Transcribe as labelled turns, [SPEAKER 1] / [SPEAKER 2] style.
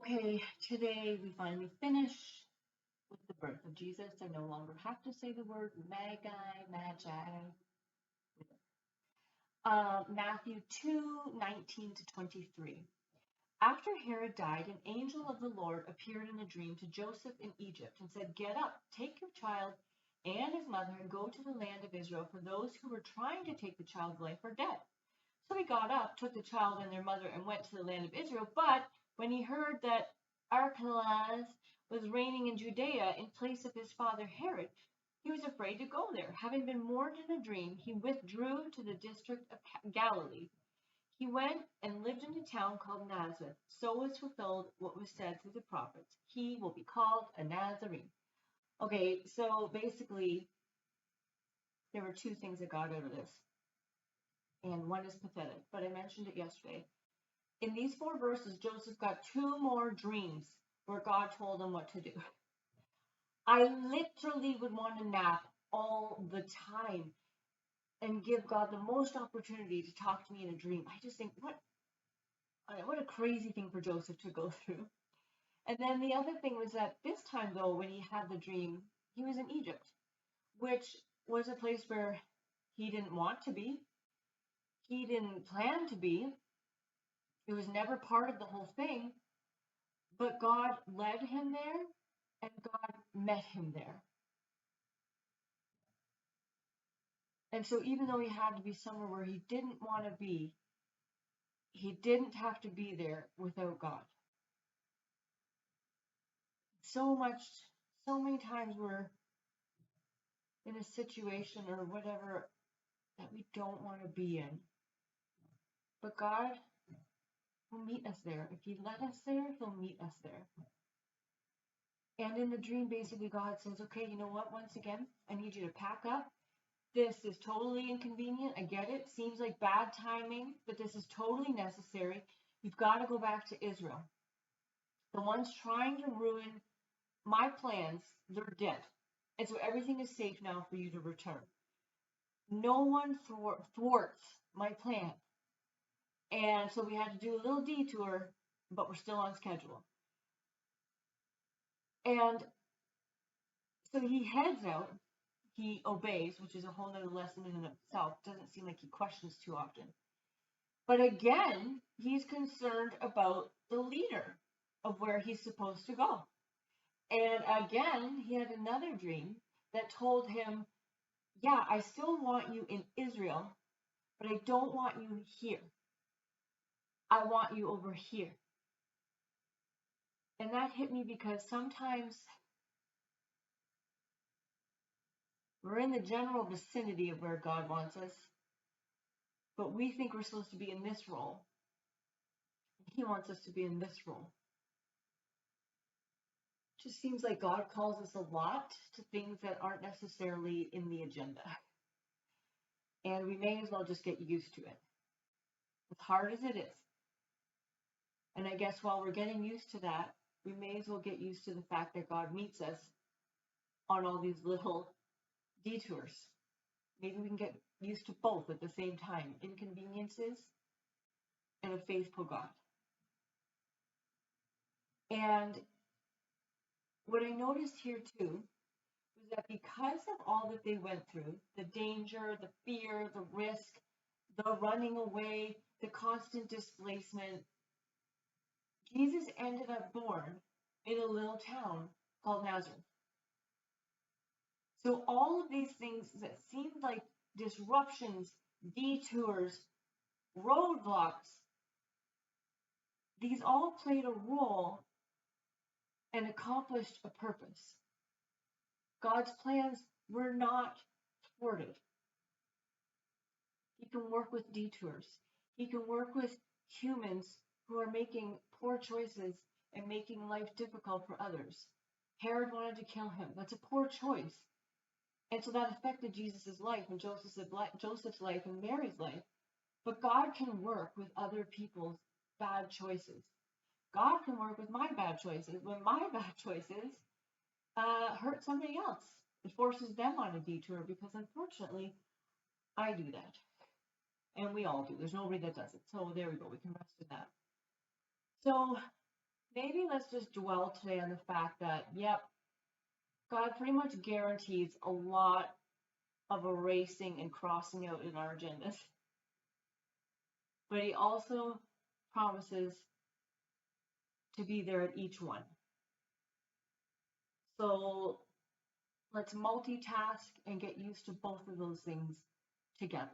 [SPEAKER 1] Okay, today we finally finish with the birth of Jesus. I no longer have to say the word magi. Matthew 2:19 to 23. After Herod died, an angel of the Lord appeared in a dream to Joseph in Egypt and said, "Get up, take your child and his mother and go to the land of Israel, for those who were trying to take the child's life are dead." So he got up, took the child and their mother, and went to the land of Israel. But when he heard that Archelaus was reigning in Judea in place of his father Herod, he was afraid to go there. Having been warned in a dream, he withdrew to the district of Galilee. He went and lived in a town called Nazareth. So was fulfilled what was said through the prophets: he will be called a Nazarene. Okay, so basically, there were two things that got out of this, and one is pathetic, but I mentioned it yesterday. In these 4 verses, Joseph got 2 more dreams where God told him what to do. I literally would want to nap all the time and give God the most opportunity to talk to me in a dream. I just think, what a crazy thing for Joseph to go through. And then the other thing was that this time, though, when he had the dream, he was in Egypt, which was a place where he didn't want to be. He didn't plan to be. It was never part of the whole thing. But God led him there, and God met him there. And so even though he had to be somewhere where he didn't want to be, he didn't have to be there without God. So many times we're in a situation or whatever that we don't want to be in. But God will meet us there. If he led us there, he'll meet us there. And in the dream, basically, God says, okay, you know what? Once again, I need you to pack up. This is totally inconvenient. I get it. Seems like bad timing, but this is totally necessary. You've got to go back to Israel. The ones trying to ruin my plans, they're dead. And so everything is safe now for you to return. No one thwarts my plan. And so we had to do a little detour, but we're still on schedule. And so he heads out. He obeys, which is a whole nother lesson in itself. Doesn't seem like he questions too often. But again, he's concerned about the leader of where he's supposed to go. And again, he had another dream that told him, yeah, I still want you in Israel, but I don't want you here. I want you over here. And that hit me because sometimes we're in the general vicinity of where God wants us, but we think we're supposed to be in this role. He wants us to be in this role. It just seems like God calls us a lot to things that aren't necessarily in the agenda. And we may as well just get used to it, as hard as it is. And I guess while we're getting used to that, we may as well get used to the fact that God meets us on all these little detours. Maybe we can get used to both at the same time, inconveniences and a faithful God. And what I noticed here too was that because of all that they went through, the danger, the fear, the risk, the running away, the constant displacement, Jesus ended up born in a little town called Nazareth. So all of these things that seemed like disruptions, detours, roadblocks, these all played a role and accomplished a purpose. God's plans were not thwarted. He can work with detours. He can work with humans who are making poor choices and making life difficult for others. Herod wanted to kill him. That's a poor choice. And so that affected Jesus' life and Joseph's life and Mary's life. But God can work with other people's bad choices. God can work with my bad choices when my bad choices hurt somebody else. It forces them on a detour because unfortunately, I do that. And we all do. There's nobody that does it. So there we go. We can rest in that. So maybe let's just dwell today on the fact that, yep, God pretty much guarantees a lot of erasing and crossing out in our agendas, but He also promises to be there at each one. So let's multitask and get used to both of those things together.